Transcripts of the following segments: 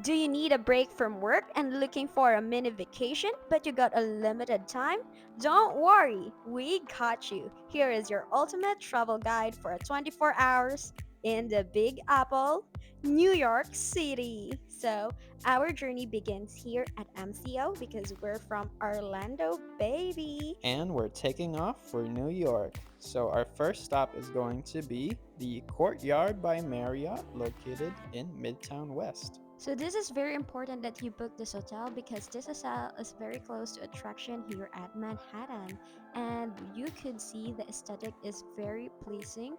Do you need a break from work and looking for a mini vacation, but you got a limited time? Don't worry, we got you. Here is your ultimate travel guide for a 24 hours in the Big Apple, New York City. So, our journey begins here at MCO because we're from Orlando, baby. And we're taking off for New York. So, our first stop is going to be the Courtyard by Marriott, located in Midtown West. So this is very important that you book this hotel because this hotel is very close to attraction here at Manhattan, and you could see the aesthetic is very pleasing,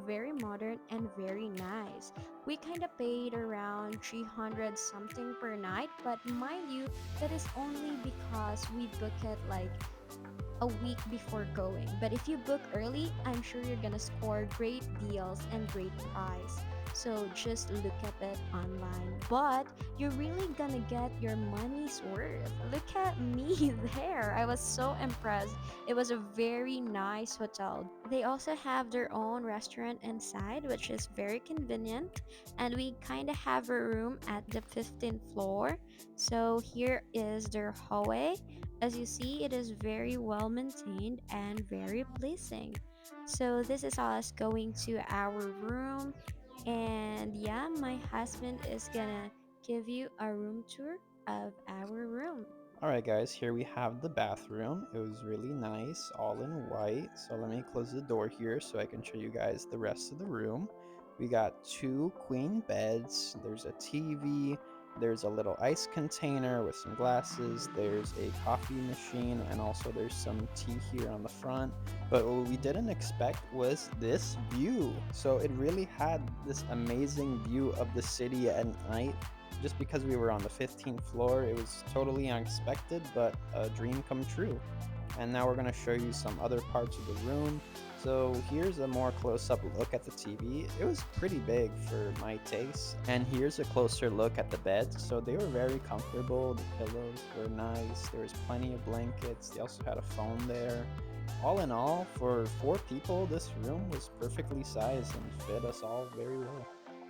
very modern, and very nice. We kind of paid around 300 something per night, but mind you, that is only because we book it like a week before going. But if you book early, I'm sure you're gonna score great deals and great price. So just look at it online. But you're really gonna get your money's worth. Look at me there. I was so impressed. It was a very nice hotel. They also have their own restaurant inside, which is very convenient. And we kind of have a room at the 15th floor. So here is their hallway. As you see, it is very well maintained and very pleasing. So this is us going to our room, and yeah, my husband is gonna give you a room tour of our room. Alright, guys, here we have the bathroom. It was really nice, all in white. So, let me close the door here so I can show you guys the rest of the room. We got two queen beds, there's a TV, there's a little ice container with some glasses, there's a coffee machine, and also there's some tea here on the front. But what we didn't expect was this view. So, it really had this amazing view of the city at night just because we were on the 15th floor. It was totally unexpected, but a dream come true. And now we're going to show you some other parts of the room. So here's a more close-up look at the TV. It was pretty big for my taste. And here's a closer look at the beds. So they were very comfortable. The pillows were nice. There was plenty of blankets. They also had a phone there. All in all, for four people, this room was perfectly sized and fit us all very well.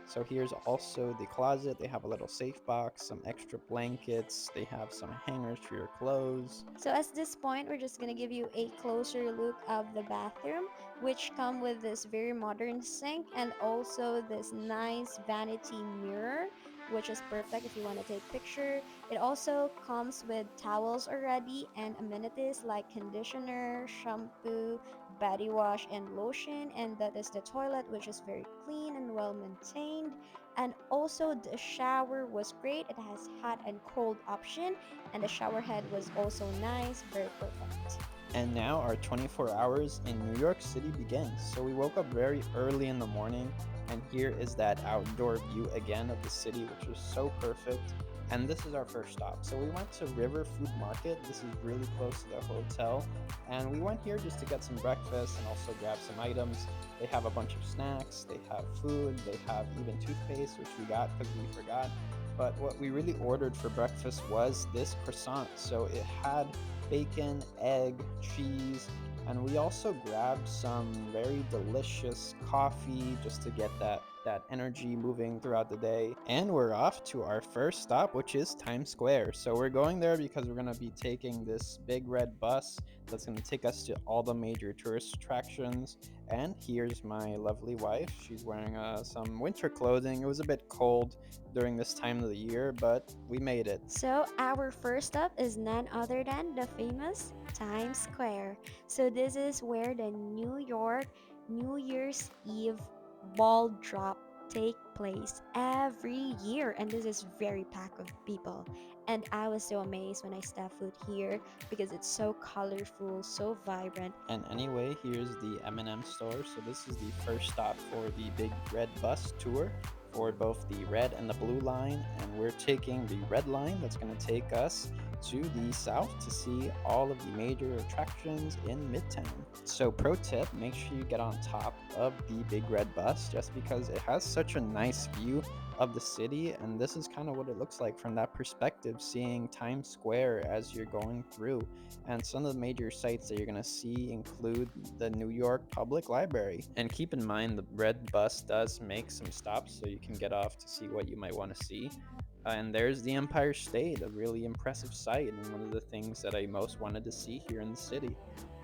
So here's also the closet. They have a little safe box, some extra blankets. They have some hangers for your clothes. So at this point, we're just gonna give you a closer look of the bathroom, which come with this very modern sink and also this nice vanity mirror, which is perfect if you want to take picture. It also comes with towels already and amenities like conditioner, shampoo, body wash, and lotion. And that is the toilet, which is very clean and well maintained. And also the shower was great. It has hot and cold option, and the shower head was also nice, very perfect. And now our 24 hours in New York City begins. So we woke up very early in the morning, and here is that outdoor view again of the city, which was so perfect. And this is our first stop. So we went to River Food Market. This is really close to the hotel. And we went here just to get some breakfast and also grab some items. They have a bunch of snacks, they have food, they have even toothpaste, which we got because we forgot. But what we really ordered for breakfast was this croissant. So it had bacon, egg, cheese, and we also grabbed some very delicious coffee just to get that energy moving throughout the day. And we're off to our first stop, which is Times Square. So we're going there because we're going to be taking this big red bus that's going to take us to all the major tourist attractions. And here's my lovely wife. She's wearing some winter clothing. It was a bit cold during this time of the year, but we made it. So our first stop is none other than the famous Times Square. So this is where the New York New Year's Eve ball drop take place every year, and this is very packed of people. And I was so amazed when I stepped foot here because it's so colorful, so vibrant. And anyway, here's the M&M store. So this is the first stop for the Big Red Bus tour for both the red and the blue line. And we're taking the red line that's going to take us to the south to see all of the major attractions in Midtown. So pro tip, make sure you get on top of the Big Red Bus just because it has such a nice view of the city, and this is kind of what it looks like from that perspective, seeing Times Square as you're going through. And some of the major sites that you're going to see include the New York Public Library. And keep in mind, the red bus does make some stops, so you can get off to see what you might want to see. And there's the Empire State, a really impressive sight and one of the things that I most wanted to see here in the city.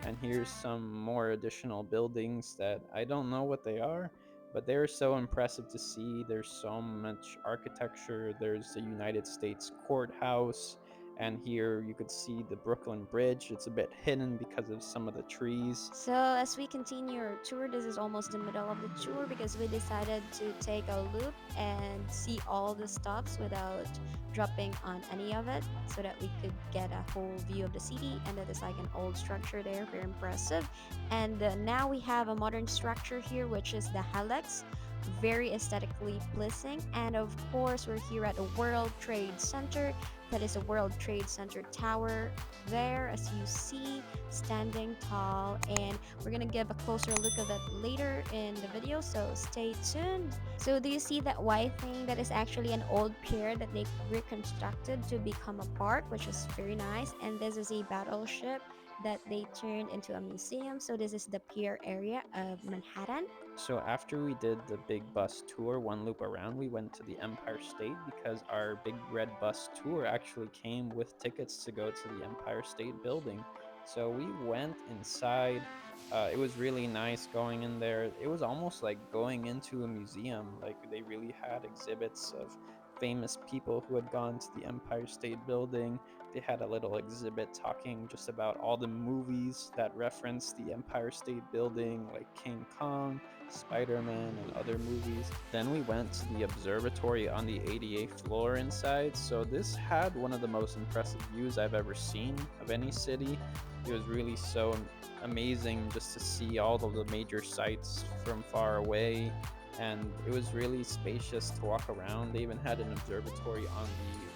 And here's some more additional buildings that I don't know what they are, but they're so impressive to see. There's so much architecture. There's the United States Courthouse, and here you could see the Brooklyn Bridge. It's a bit hidden because of some of the trees. So as we continue our tour, this is almost the middle of the tour because we decided to take a loop and see all the stops without dropping on any of it so that we could get a whole view of the city. And that is like an old structure there, very impressive. And now we have a modern structure here, which is the Helix, very aesthetically pleasing. And of course, we're here at the World Trade Center. That is a World Trade Center tower there, as you see, standing tall. And we're gonna give a closer look of it later in the video, so stay tuned. So do you see that white thing? That is actually an old pier that they reconstructed to become a park, which is very nice. And this is a battleship that they turned into a museum. So this is the pier area of Manhattan. So after we did the big bus tour, one loop around, we went to the Empire State because our big red bus tour actually came with tickets to go to the Empire State Building. So we went inside. It was really nice going in there. It was almost like going into a museum. Like they really had exhibits of famous people who had gone to the Empire State Building. They had a little exhibit talking just about all the movies that reference the Empire State Building, like King Kong, Spider-Man, and other movies. Then we went to the observatory on the 88th floor inside. So this had one of the most impressive views I've ever seen of any city. It was really so amazing just to see all of the major sites from far away. And it was really spacious to walk around. They even had an observatory on the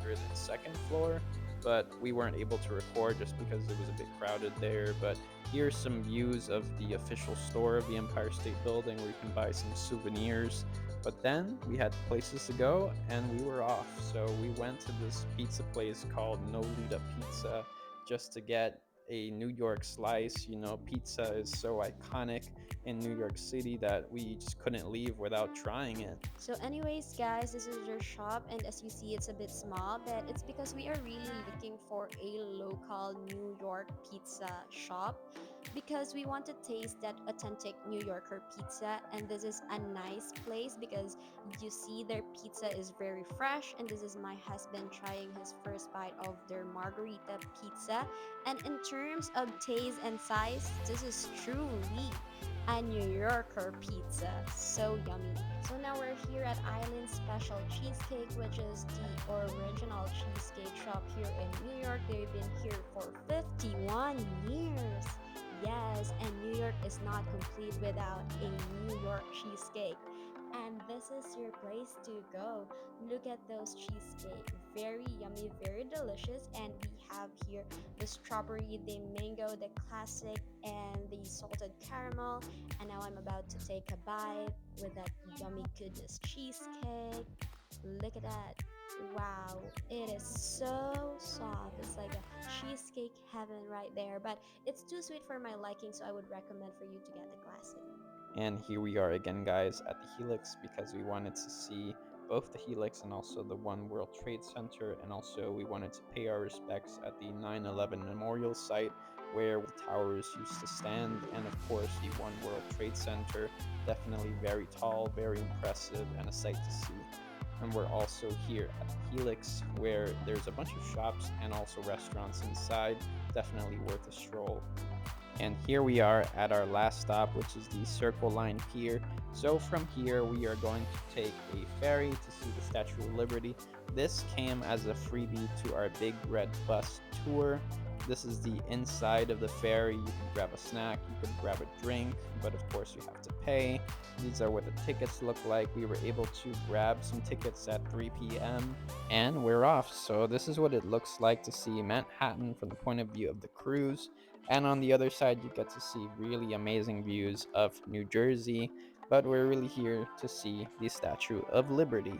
102nd floor, but we weren't able to record just because it was a bit crowded there. But here's some views of the official store of the Empire State Building where you can buy some souvenirs. But then we had places to go and we were off. So we went to this pizza place called Nolita Pizza just to get a New York slice. You know, pizza is so iconic in New York City that we just couldn't leave without trying it. So anyways, guys, this is your shop, and as you see, it's a bit small, but it's because we are really looking for a local New York pizza shop because we want to taste that authentic New Yorker pizza. And this is a nice place because you see their pizza is very fresh, and this is my husband trying his first bite of their margarita pizza. And in terms of taste and size, this is truly a New Yorker pizza. So yummy. So now we're here at Island Special Cheesecake, which is the original cheesecake shop here in New York. They've been here for 51 years. Yes, and New York is not complete without a New York cheesecake. And this is your place to go. Look at those cheesecake. Very yummy, very delicious. And we have here the strawberry, the mango, the classic, and the salted caramel. And now I'm about to take a bite with that yummy goodness cheesecake. Look at that. Wow, it is so soft. It's like a cheesecake heaven right there. But it's too sweet for my liking, so I would recommend for you to get the classic. And here we are again, guys, at the Helix because we wanted to see both the Helix and also the One World Trade Center. And also, we wanted to pay our respects at the 9/11 Memorial Site where the towers used to stand. And of course, the One World Trade Center, definitely very tall, very impressive, and a sight to see. And we're also here at the Helix where there's a bunch of shops and also restaurants inside. Definitely worth a stroll. And here we are at our last stop, which is the Circle Line Pier. So from here, we are going to take a ferry to see the Statue of Liberty. This came as a freebie to our Big Red Bus tour. This is the inside of the ferry. You can grab a snack, you can grab a drink, but of course you have to pay. These are what the tickets look like. We were able to grab some tickets at 3 p.m. and we're off. So this is what it looks like to see Manhattan from the point of view of the cruise. And on the other side, you get to see really amazing views of New Jersey. But we're really here to see the Statue of Liberty.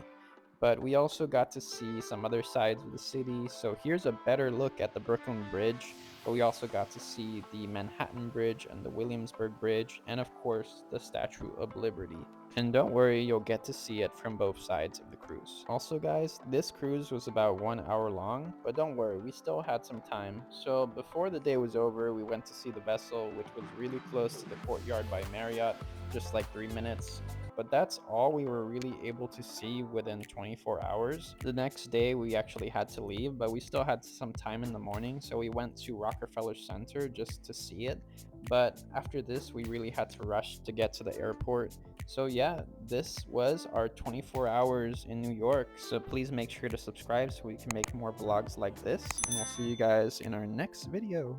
But we also got to see some other sides of the city. So here's a better look at the Brooklyn Bridge, but we also got to see the Manhattan Bridge and the Williamsburg Bridge, and of course, the Statue of Liberty. And don't worry, you'll get to see it from both sides of the cruise. Also, guys, this cruise was about 1 hour long, but don't worry, we still had some time. So before the day was over, we went to see the vessel, which was really close to the Courtyard by Marriott, just like 3 minutes. But that's all we were really able to see within 24 hours. The next day, we actually had to leave, but we still had some time in the morning, so we went to Rockefeller Center just to see it. But after this, we really had to rush to get to the airport. So, yeah, this was our 24 hours in New York. So, please make sure to subscribe so we can make more vlogs like this. And we'll see you guys in our next video.